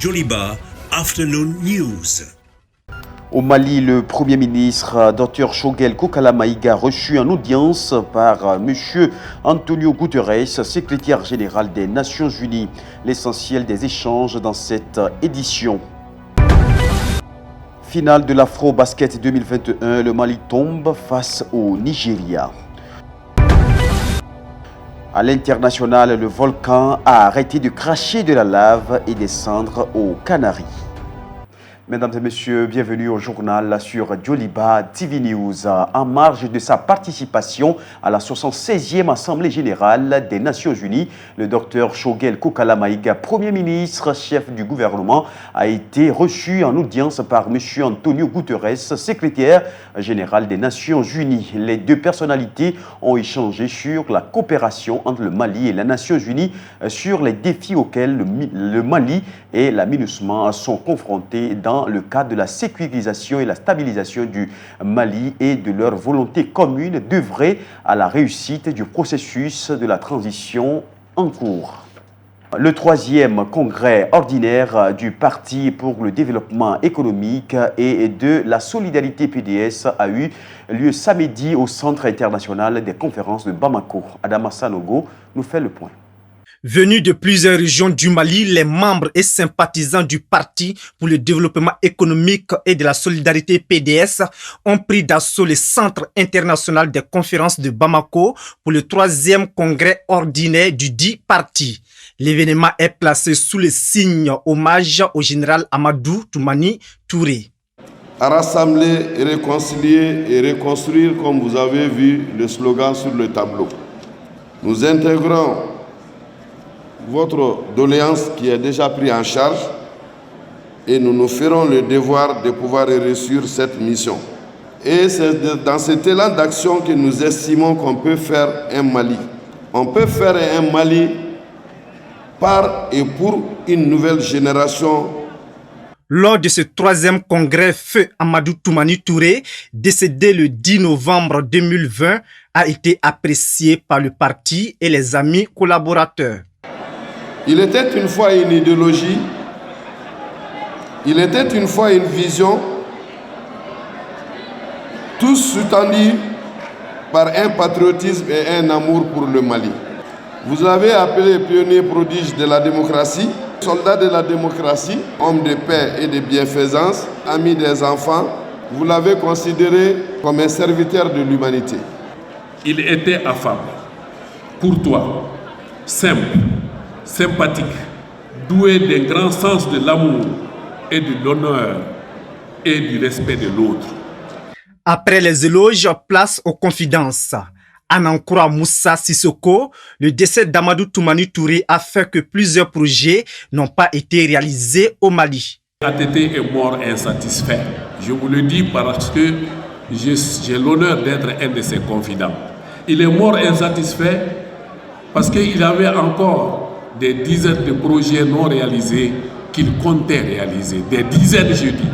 Joliba Afternoon News. Au Mali, le Premier ministre Dr Choguel Kokala Maïga reçu en audience par M. Antonio Guterres, secrétaire général des Nations Unies. L'essentiel des échanges dans cette édition. Finale de l'Afro-Basket 2021, le Mali tombe face au Nigeria. À l'international, le volcan a arrêté de cracher de la lave et descendre aux Canaries. Mesdames et messieurs, bienvenue au journal sur Joliba TV News. En marge de sa participation à la 76e Assemblée générale des Nations Unies, le Dr Choguel Kokala Maïga, Premier ministre, chef du gouvernement, a été reçu en audience par M. Antonio Guterres, secrétaire général des Nations Unies. Les deux personnalités ont échangé sur la coopération entre le Mali et les Nations Unies sur les défis auxquels le Mali et la MINUSMA sont confrontés dans le cadre de la sécurisation et la stabilisation du Mali et de leur volonté commune d'œuvrer à la réussite du processus de la transition en cours. Le 3e congrès ordinaire du Parti pour le développement économique et de la solidarité PDS a eu lieu samedi au Centre international des conférences de Bamako. Adama Sanogo nous fait le point. Venus de plusieurs régions du Mali, les membres et sympathisants du Parti pour le développement économique et de la solidarité PDS ont pris d'assaut le Centre international des conférences de Bamako pour le 3e congrès ordinaire du dit parti. L'événement est placé sous le signe hommage au général Amadou Toumani Touré. À rassembler, réconcilier et reconstruire, comme vous avez vu le slogan sur le tableau. Nous intégrons votre doléance qui est déjà prise en charge et nous nous ferons le devoir de pouvoir réussir cette mission. Et c'est dans cet élan d'action que nous estimons qu'on peut faire un Mali. On peut faire un Mali par et pour une nouvelle génération. Lors de ce 3e congrès, feu Amadou Toumani Touré, décédé le 10 novembre 2020, a été apprécié par le parti et les amis collaborateurs. Il était une fois une idéologie, il était une fois une vision, tous sous-tendus par un patriotisme et un amour pour le Mali. Vous l'avez appelé pionnier prodige de la démocratie, soldat de la démocratie, homme de paix et de bienfaisance, ami des enfants. Vous l'avez considéré comme un serviteur de l'humanité. Il était affable, courtois, simple, sympathique, doué d'un grand sens de l'amour et de l'honneur et du respect de l'autre. Après les éloges, place aux confidences. Anankura Moussa Sissoko, le décès d'Amadou Toumani Touré a fait que plusieurs projets n'ont pas été réalisés au Mali. ATT est mort insatisfait. Je vous le dis parce que j'ai l'honneur d'être un de ses confidents. Il est mort insatisfait parce qu'il avait encore des dizaines de projets non réalisés qu'il comptait réaliser. Des dizaines, je dis.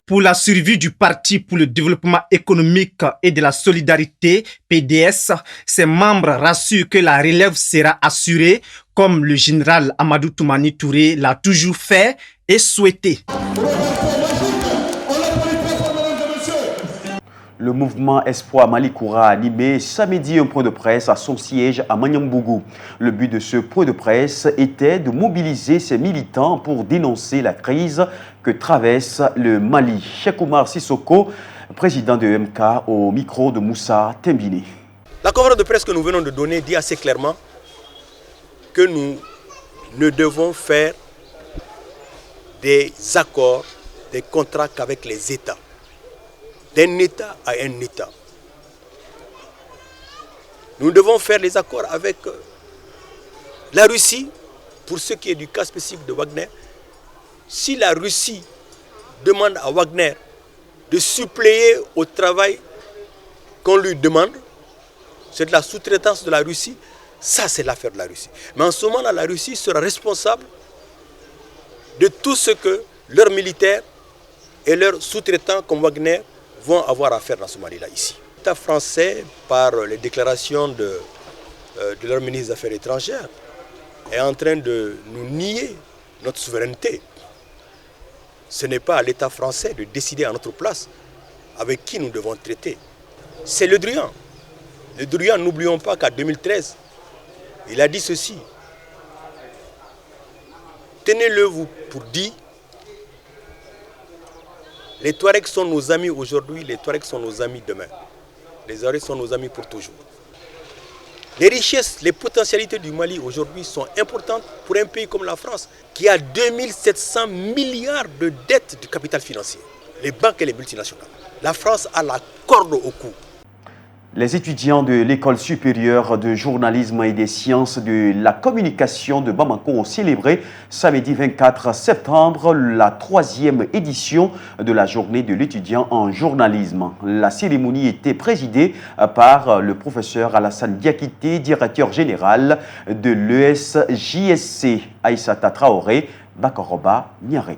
Pour la survie du Parti pour le développement économique et de la solidarité, PDS, ses membres rassurent que la relève sera assurée, comme le général Amadou Toumani Touré l'a toujours fait et souhaité. Le mouvement Espoir Malikoura a animé samedi un point de presse à son siège à Maniambougou. Le but de ce point de presse était de mobiliser ses militants pour dénoncer la crise que traverse le Mali. Cheikh Oumar Sissoko, président de MK, au micro de Moussa Tembini. La conférence de presse que nous venons de donner dit assez clairement que nous ne devons faire des accords, des contrats qu'avec les États. D'un État à un État. Nous devons faire les accords avec la Russie, pour ce qui est du cas spécifique de Wagner. Si la Russie demande à Wagner de suppléer au travail qu'on lui demande, c'est de la sous-traitance de la Russie, ça c'est l'affaire de la Russie. Mais en ce moment-là, la Russie sera responsable de tout ce que leurs militaires et leurs sous-traitants comme Wagner vont avoir à faire dans ce Mali-là ici. L'État français, par les déclarations de leur ministre des Affaires étrangères, est en train de nous nier notre souveraineté. Ce n'est pas à l'État français de décider à notre place avec qui nous devons traiter. C'est Le Drian. Le Drian, n'oublions pas qu'en 2013, il a dit ceci. Tenez-le vous pour dit, les Touaregs sont nos amis aujourd'hui, les Touaregs sont nos amis demain. Les Touaregs sont nos amis pour toujours. Les richesses, les potentialités du Mali aujourd'hui sont importantes pour un pays comme la France qui a 2700 milliards de dettes de capital financier. Les banques et les multinationales. La France a la corde au cou. Les étudiants de l'École supérieure de journalisme et des sciences de la communication de Bamako ont célébré samedi 24 septembre la 3e édition de la journée de l'étudiant en journalisme. La cérémonie était présidée par le professeur Alassane Diakité, directeur général de l'ESJSC, Aïssata Traoré, Bakoroba, Niaré.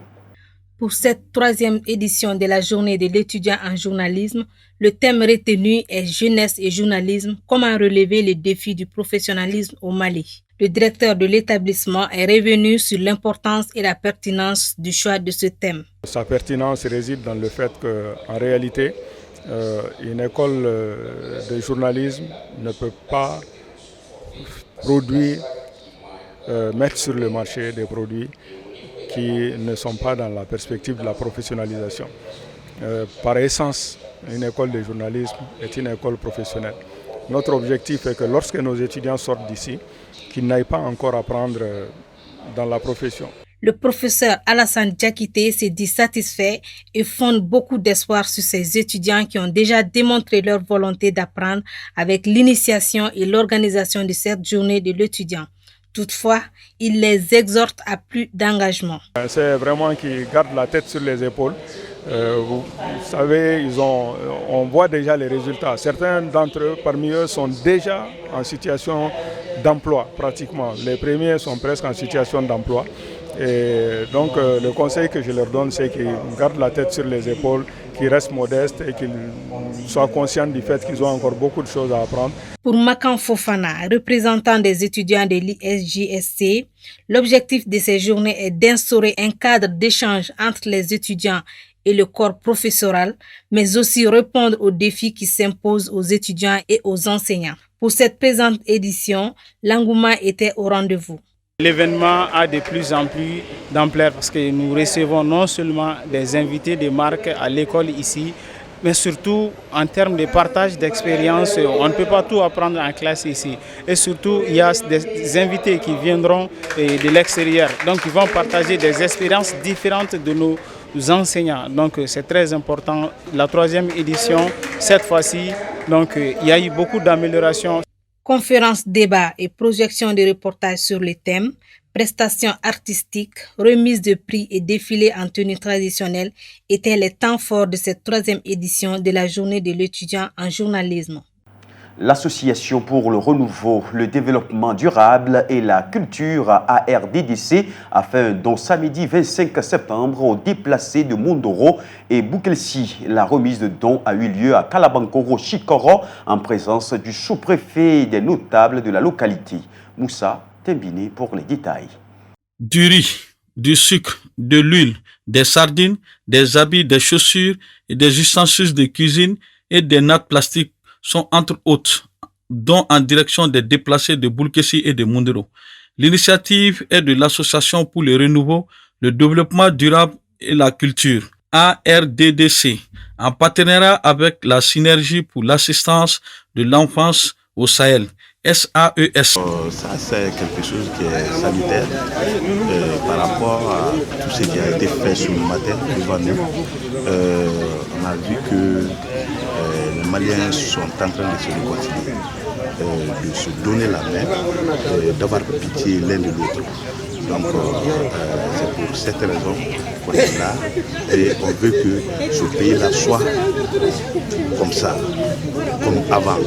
Pour cette 3e édition de la journée de l'étudiant en journalisme, le thème retenu est jeunesse et journalisme, comment relever les défis du professionnalisme au Mali. Le directeur de l'établissement est revenu sur l'importance et la pertinence du choix de ce thème. Sa pertinence réside dans le fait qu'en réalité, une école de journalisme ne peut pas produire, mettre sur le marché des produits qui ne sont pas dans la perspective de la professionnalisation. Par essence, une école de journalisme est une école professionnelle. Notre objectif est que lorsque nos étudiants sortent d'ici, qu'ils n'aillent pas encore apprendre dans la profession. Le professeur Alassane Diakité s'est dit satisfait et fonde beaucoup d'espoir sur ces étudiants qui ont déjà démontré leur volonté d'apprendre avec l'initiation et l'organisation de cette journée de l'étudiant. Toutefois, il les exhorte à plus d'engagement. C'est vraiment qu'ils gardent la tête sur les épaules. Vous savez, on voit déjà les résultats. Certains d'entre eux, parmi eux, sont déjà en situation d'emploi, pratiquement. Les premiers sont presque en situation d'emploi. Et donc, le conseil que je leur donne, c'est qu'ils gardent la tête sur les épaules, qu'ils restent modestes et qu'ils soient conscients du fait qu'ils ont encore beaucoup de choses à apprendre. Pour Makan Fofana, représentant des étudiants de l'ISJSC, l'objectif de ces journées est d'instaurer un cadre d'échange entre les étudiants et le corps professoral, mais aussi répondre aux défis qui s'imposent aux étudiants et aux enseignants. Pour cette présente édition, l'engouement était au rendez-vous. L'événement a de plus en plus d'ampleur parce que nous recevons non seulement des invités de marque à l'école ici, mais surtout en termes de partage d'expérience, on ne peut pas tout apprendre en classe ici. Et surtout, il y a des invités qui viendront de l'extérieur, donc ils vont partager des expériences différentes de nos enseignants. Donc c'est très important. La 3e édition, cette fois-ci, donc il y a eu beaucoup d'améliorations. Conférences, débats et projections de reportages sur les thèmes, prestations artistiques, remises de prix et défilés en tenue traditionnelle étaient les temps forts de cette 3e édition de la journée de l'étudiant en journalisme. L'Association pour le renouveau, le développement durable et la culture ARDDC a fait un don samedi 25 septembre aux déplacés de Mondoro et Boukelsi. La remise de dons a eu lieu à Kalabankoro Chikoro en présence du sous-préfet et des notables de la localité. Moussa Tembine pour les détails. Du riz, du sucre, de l'huile, des sardines, des habits, des chaussures et des ustensiles de cuisine et des nattes plastiques sont entre autres dons en direction des déplacés de Boulkessi et de Mondoro. L'initiative est de l'Association pour le renouveau, le développement durable et la culture, ARDDC, en partenariat avec la Synergie pour l'assistance de l'enfance au Sahel, SAES. Ça, c'est quelque chose qui est salutaire par rapport à tout ce qui a été fait sur le matin devant nous. On a vu que les Maliens sont en train de se réconcilier, de se donner la main, d'avoir pitié l'un de l'autre. Donc c'est pour cette raison qu'on est là et on veut que ce pays-là soit comme ça, comme avant.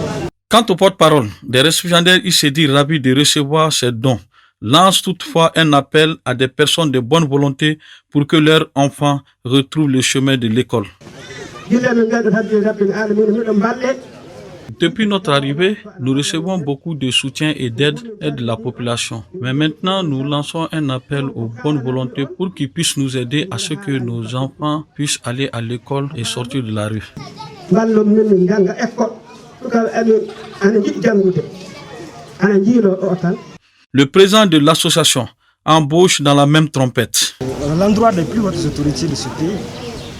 Quant au porte-parole des récipiendaires, il s'est dit ravi de recevoir ces dons. Lance toutefois un appel à des personnes de bonne volonté pour que leurs enfants retrouvent le chemin de l'école. Depuis notre arrivée, nous recevons beaucoup de soutien et d'aide de la population. Mais maintenant, nous lançons un appel aux bonnes volontés pour qu'ils puissent nous aider à ce que nos enfants puissent aller à l'école et sortir de la rue. Le président de l'association embauche dans la même trompette. À l'endroit des plus hautes autorités de ce pays,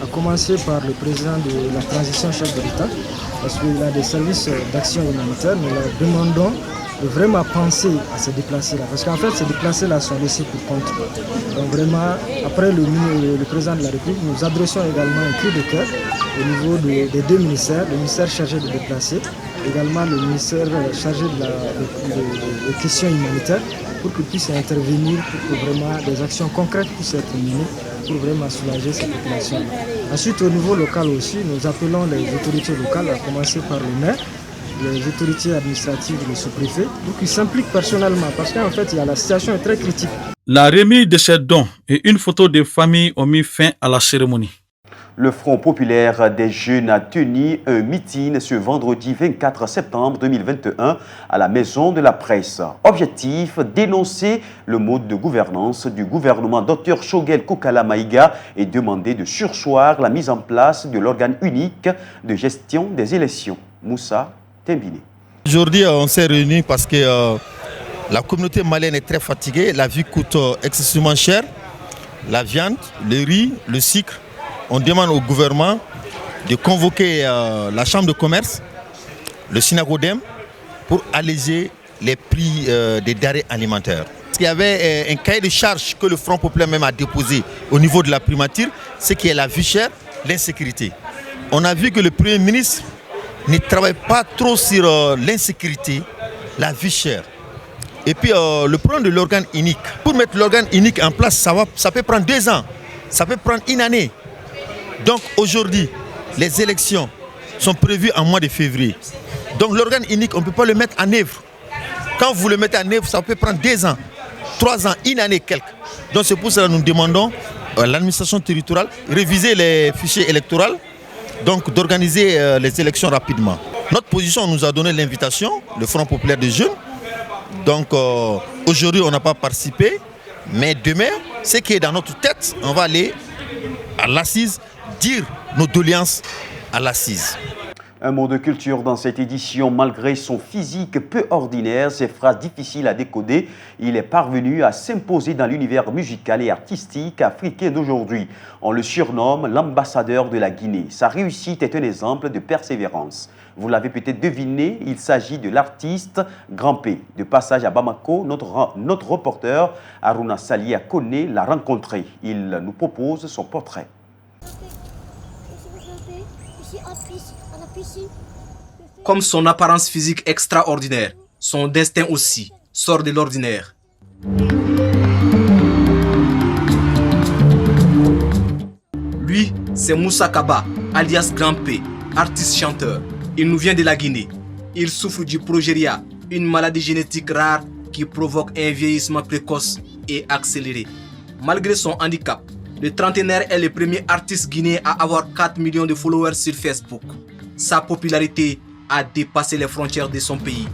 à commencer par le président de la transition chef de l'État, parce qu'il a des services d'action humanitaire, nous leur demandons de vraiment penser à se déplacer là. Parce qu'en fait, ces déplacés-là sont laissés pour compte. Donc vraiment, après le président de la République, nous adressons également un cri de cœur au niveau des deux ministères, le ministère chargé de déplacer, également le ministère chargé des questions humanitaires, pour qu'ils puissent intervenir, pour que vraiment des actions concrètes puissent être menées pour vraiment soulager cette population. Ensuite, au niveau local aussi, nous appelons les autorités locales, à commencer par le maire, les autorités administratives, les sous-préfets, pour qu'ils s'impliquent personnellement, parce qu'en fait, la situation est très critique. La remise de ces dons et une photo de famille ont mis fin à la cérémonie. Le Front populaire des jeunes a tenu un meeting ce vendredi 24 septembre 2021 à la Maison de la Presse. Objectif, dénoncer le mode de gouvernance du gouvernement Dr Choguel Kokala Maïga et demander de surseoir la mise en place de l'organe unique de gestion des élections. Moussa Tembine. Aujourd'hui, on s'est réunis parce que la communauté malienne est très fatiguée. La vie coûte excessivement cher. La viande, le riz, le sucre. On demande au gouvernement de convoquer la chambre de commerce, le Synagodem, pour alléger les prix des denrées alimentaires. Il y avait un cahier de charges que le Front populaire même a déposé au niveau de la primature, c'est qu'il y a la vie chère, l'insécurité. On a vu que le Premier ministre ne travaille pas trop sur l'insécurité, la vie chère. Et puis le problème de l'organe unique. Pour mettre l'organe unique en place, ça peut prendre 2 ans, ça peut prendre 1 année. Donc aujourd'hui, les élections sont prévues en mois de février. Donc l'organe unique, on ne peut pas le mettre en œuvre. Quand vous le mettez en œuvre, ça peut prendre 2 ans, 3 ans, 1 année quelques. Donc c'est pour cela que nous demandons à l'administration territoriale de réviser les fichiers électoraux, donc d'organiser les élections rapidement. Notre position, on nous a donné l'invitation, le Front populaire des jeunes. Donc aujourd'hui, on n'a pas participé, mais demain, ce qui est dans notre tête, on va aller à l'assise, dire nos doléances à l'assise. Un mot de culture dans cette édition. Malgré son physique peu ordinaire, ses phrases difficiles à décoder, il est parvenu à s'imposer dans l'univers musical et artistique africain d'aujourd'hui. On le surnomme l'ambassadeur de la Guinée. Sa réussite est un exemple de persévérance. Vous l'avez peut-être deviné, il s'agit de l'artiste Grand P. De passage à Bamako, notre reporter Aruna Salia Kone l'a rencontré. Il nous propose son portrait. Comme son apparence physique extraordinaire, son destin aussi sort de l'ordinaire. Lui, c'est Moussa Kaba, alias Grand P, artiste-chanteur. Il nous vient de la Guinée. Il souffre du progéria, une maladie génétique rare qui provoque un vieillissement précoce et accéléré. Malgré son handicap, le trentenaire est le premier artiste guinéen à avoir 4 millions de followers sur Facebook. Sa popularité a dépassé les frontières de son pays.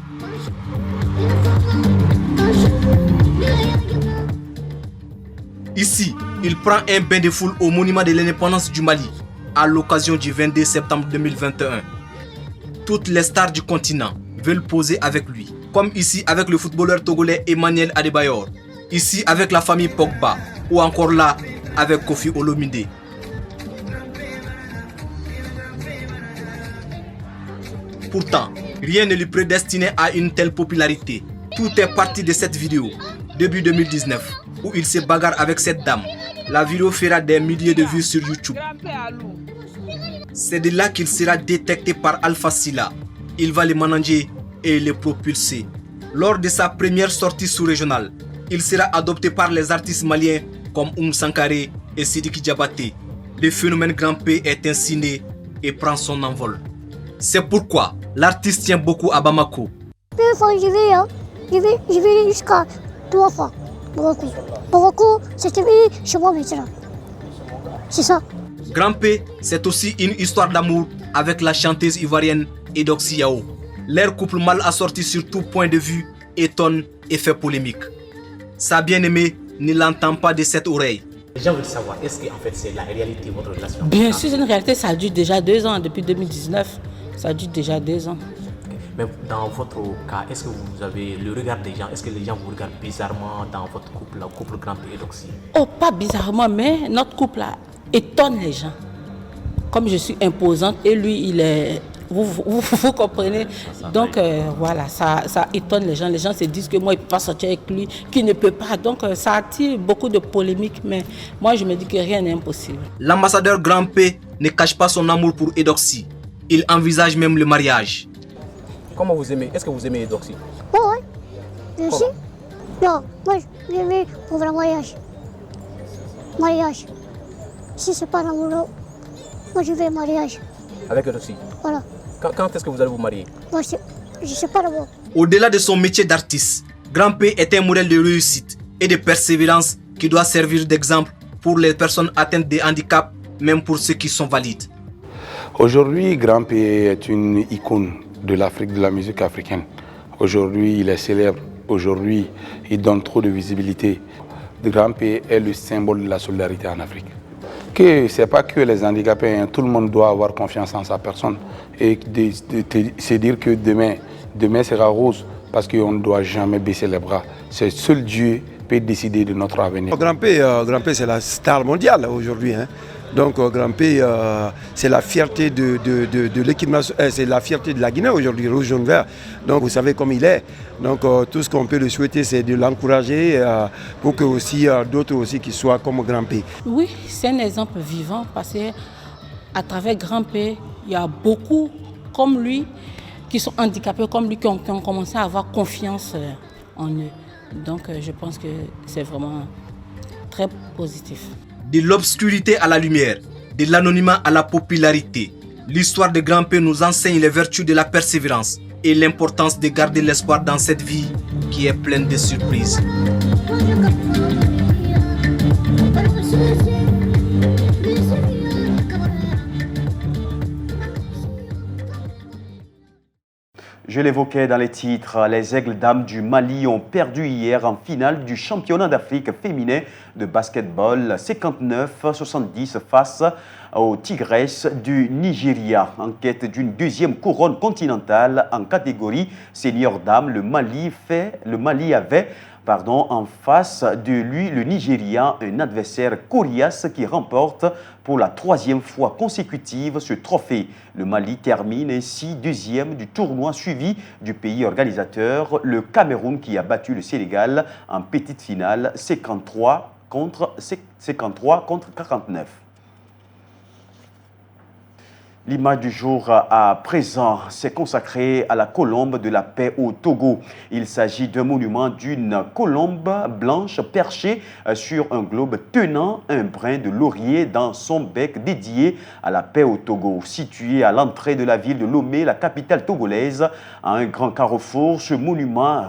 Ici, il prend un bain de foule au monument de l'indépendance du Mali à l'occasion du 22 septembre 2021. Toutes les stars du continent veulent poser avec lui, comme ici avec le footballeur togolais Emmanuel Adebayor, ici avec la famille Pogba ou encore là avec Kofi Olomide. Pourtant, rien ne lui prédestinait à une telle popularité. Tout est parti de cette vidéo, début 2019, où il se bagarre avec cette dame. La vidéo fera des milliers de vues sur YouTube. C'est de là qu'il sera détecté par Alpha Silla. Il va le manager et le propulser. Lors de sa première sortie sous-régionale, il sera adopté par les artistes maliens comme Sankaré et Sidiki Diabaté. Le phénomène Grand P est ainsi né et prend son envol. C'est pourquoi l'artiste tient beaucoup à Bamako. Je vais jusqu'à 3 fois. Bamako, c'était chez moi maintenant. C'est ça. Grand P, c'est aussi une histoire d'amour avec la chanteuse ivoirienne Edoxy Yao. Leur couple mal assorti sur tout point de vue étonne et fait polémique. Sa bien-aimée ne l'entend pas de cette oreille. Les gens veulent savoir, est-ce que en fait, c'est la réalité de votre relation? Bien sûr, c'est une réalité, ça dure déjà 2 ans, depuis 2019. Ça dure déjà 2 ans. Mais dans votre cas, est-ce que vous avez le regard des gens? Est-ce que les gens vous regardent bizarrement dans votre couple, le couple Grampé et Doxy? Oh, pas bizarrement, mais notre couple là, étonne les gens. Comme je suis imposante et lui, il est... Vous comprenez? Donc voilà, ça étonne les gens. Les gens se disent que moi, il ne peut pas sortir avec lui, qu'il ne peut pas. Donc ça attire beaucoup de polémiques, mais moi, je me dis que rien n'est impossible. L'ambassadeur Grampé ne cache pas son amour pour Eudoxie. Il envisage même le mariage. Comment vous aimez? Est-ce que vous aimez Eudoxie? Oui, bien sûr. Non, moi, j'aime pour le mariage. Mariage. Si c'est pas l'amour, moi, je veux mariage. Avec Eudoxie? Voilà. Quand est-ce que vous allez vous marier? Moi, je ne sais pas d'abord. Au-delà de son métier d'artiste, Grampé est un modèle de réussite et de persévérance qui doit servir d'exemple pour les personnes atteintes de handicap, même pour ceux qui sont valides. Aujourd'hui, Grampé est une icône de l'Afrique, de la musique africaine. Aujourd'hui, il est célèbre. Aujourd'hui, il donne trop de visibilité. Grampé est le symbole de la solidarité en Afrique. Ce n'est pas que les handicapés, hein, tout le monde doit avoir confiance en sa personne et se dire que demain sera rose parce qu'on ne doit jamais baisser les bras. C'est seul Dieu qui peut décider de notre avenir. Grampé c'est la star mondiale aujourd'hui. Hein. Donc Grampé, c'est la fierté de l'équipe nationale, c'est la fierté de la Guinée aujourd'hui, rouge, jaune, vert. Donc vous savez comme il est. Donc tout ce qu'on peut le souhaiter, c'est de l'encourager pour que aussi d'autres aussi qui soient comme Grampé. Oui, c'est un exemple vivant parce qu'à travers Grampé, il y a beaucoup comme lui qui sont handicapés comme lui qui ont commencé à avoir confiance en eux. Donc je pense que c'est vraiment très positif. De l'obscurité à la lumière, de l'anonymat à la popularité, l'histoire de Grampé nous enseigne les vertus de la persévérance et l'importance de garder l'espoir dans cette vie qui est pleine de surprises. Je l'évoquais dans les titres, les Aigles Dames du Mali ont perdu hier en finale du championnat d'Afrique féminin de basketball 59-70 face aux Tigresses du Nigeria. En quête d'une deuxième couronne continentale en catégorie senior dames, le Mali avait en face de lui le Nigeria, un adversaire coriace qui remporte pour la 3e fois consécutive ce trophée. Le Mali termine ainsi 2e du tournoi suivi du pays organisateur, le Cameroun qui a battu le Sénégal en petite finale 53 contre 49. L'image du jour à présent s'est consacrée à la colombe de la paix au Togo. Il s'agit d'un monument d'une colombe blanche perchée sur un globe tenant un brin de laurier dans son bec dédié à la paix au Togo. Situé à l'entrée de la ville de Lomé, la capitale togolaise, à un grand carrefour, ce monument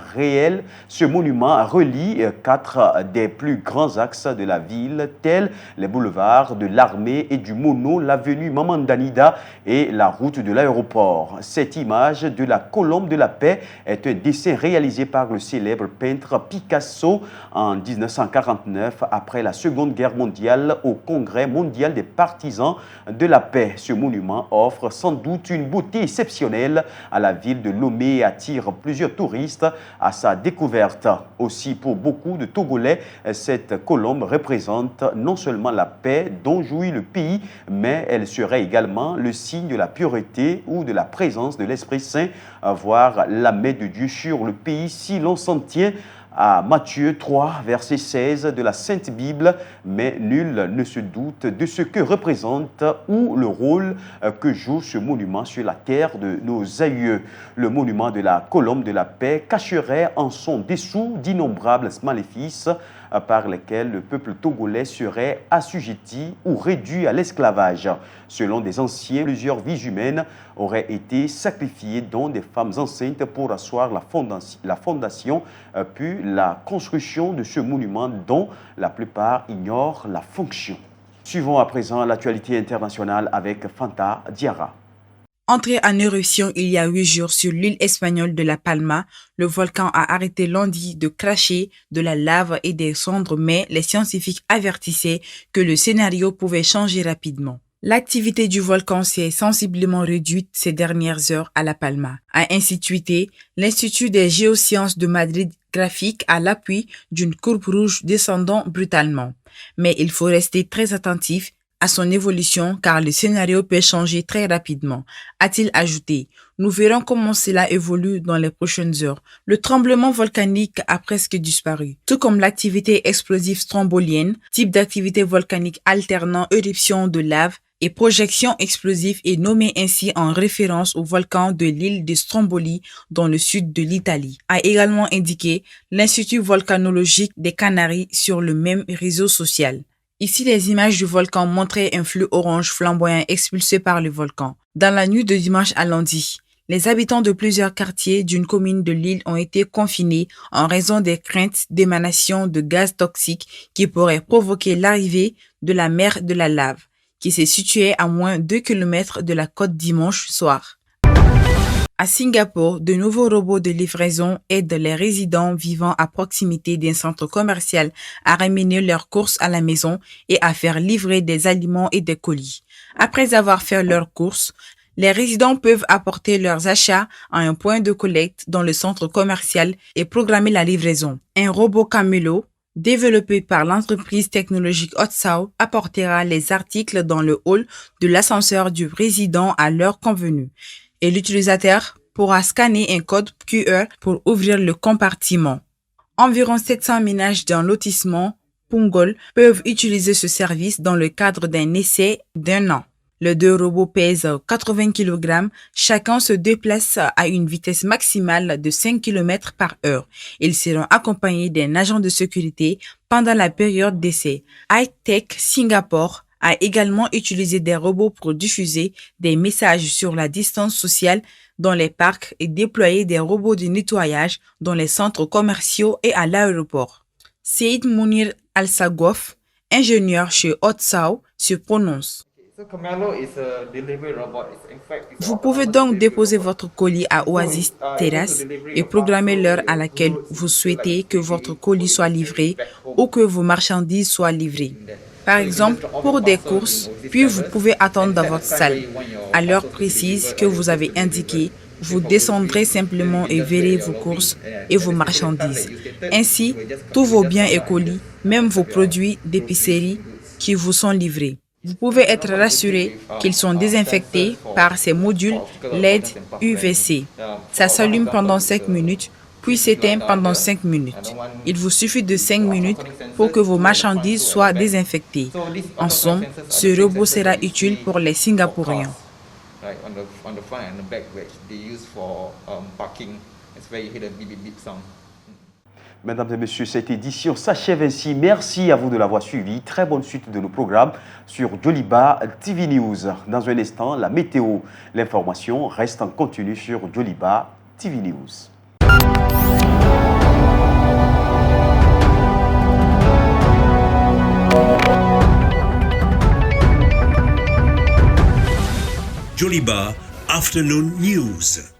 relie 4 des plus grands axes de la ville, tels les boulevards de l'Armée et du Mono, l'avenue Mamandanida et la route de l'aéroport. Cette image de la colombe de la paix est un dessin réalisé par le célèbre peintre Picasso en 1949 après la Seconde Guerre mondiale au Congrès mondial des partisans de la paix. Ce monument offre sans doute une beauté exceptionnelle à la ville de Lomé et attire plusieurs touristes à sa découverte. Aussi, pour beaucoup de Togolais, cette colombe représente non seulement la paix dont jouit le pays, mais elle serait également le signe de la pureté ou de la présence de l'Esprit Saint, voire la main de Dieu sur le pays si l'on s'en tient à Matthieu 3, verset 16 de la Sainte Bible, mais nul ne se doute de ce que représente ou le rôle que joue ce monument sur la terre de nos aïeux. Le monument de la colombe de la paix cacherait en son dessous d'innombrables maléfices par lesquels le peuple togolais serait assujetti ou réduit à l'esclavage. Selon des anciens, plusieurs vies humaines auraient été sacrifiées, dont des femmes enceintes, pour asseoir la fondation, puis la construction de ce monument dont la plupart ignorent la fonction. Suivons à présent l'actualité internationale avec Fanta Diarra. Entré en éruption il y a 8 jours sur l'île espagnole de La Palma, le volcan a arrêté lundi de cracher de la lave et des cendres, mais les scientifiques avertissaient que le scénario pouvait changer rapidement. L'activité du volcan s'est sensiblement réduite ces dernières heures à La Palma, a ainsi tweeté l'Institut des géosciences de Madrid graphique à l'appui d'une courbe rouge descendant brutalement. Mais il faut rester très attentif à son évolution car le scénario peut changer très rapidement, a-t-il ajouté. Nous verrons comment cela évolue dans les prochaines heures. Le tremblement volcanique a presque disparu, tout comme l'activité explosive strombolienne, type d'activité volcanique alternant éruption de lave et projection explosive est nommé ainsi en référence au volcan de l'île de Stromboli dans le sud de l'Italie, a également indiqué l'Institut volcanologique des Canaries sur le même réseau social. Ici, les images du volcan montraient un flux orange flamboyant expulsé par le volcan. Dans la nuit de dimanche à lundi, les habitants de plusieurs quartiers d'une commune de l'île ont été confinés en raison des craintes d'émanation de gaz toxiques qui pourraient provoquer l'arrivée de la mer de la lave, qui s'est située à moins 2 km de la côte dimanche soir. À Singapour, de nouveaux robots de livraison aident les résidents vivant à proximité d'un centre commercial à ramener leurs courses à la maison et à faire livrer des aliments et des colis. Après avoir fait leurs courses, les résidents peuvent apporter leurs achats à un point de collecte dans le centre commercial et programmer la livraison. Un robot Camelo, développé par l'entreprise technologique Otsao, apportera les articles dans le hall de l'ascenseur du résident à l'heure convenue. Et l'utilisateur pourra scanner un code QR pour ouvrir le compartiment. Environ 700 ménages d'un lotissement Punggol peuvent utiliser ce service dans le cadre d'un essai d'1 an. Les 2 robots pèsent 80 kg, chacun se déplace à une vitesse maximale de 5 km par heure. Ils seront accompagnés d'un agent de sécurité pendant la période d'essai. High-Tech Singapore a également utilisé des robots pour diffuser des messages sur la distance sociale dans les parcs et déployer des robots de nettoyage dans les centres commerciaux et à l'aéroport. Saïd Mounir Al-Sagouf, ingénieur chez Otsao, se prononce. Vous pouvez donc déposer votre colis à Oasis Terrace et programmer l'heure à laquelle vous souhaitez que votre colis soit livré ou que vos marchandises soient livrées. Par exemple, pour des courses, puis vous pouvez attendre dans votre salle. À l'heure précise que vous avez indiquée, vous descendrez simplement et verrez vos courses et vos marchandises. Ainsi, tous vos biens et colis, même vos produits d'épicerie qui vous sont livrés. Vous pouvez être rassuré qu'ils sont désinfectés par ces modules LED UVC. Ça s'allume pendant 5 minutes, puis s'éteint pendant 5 minutes. Il vous suffit de 5 minutes pour que vos marchandises soient désinfectées. En somme, ce robot sera utile pour les Singapouriens. Mesdames et messieurs, cette édition s'achève ainsi. Merci à vous de l'avoir suivi. Très bonne suite de nos programmes sur Joliba TV News. Dans un instant, la météo. L'information reste en continu sur Joliba TV News. Joliba Afternoon News.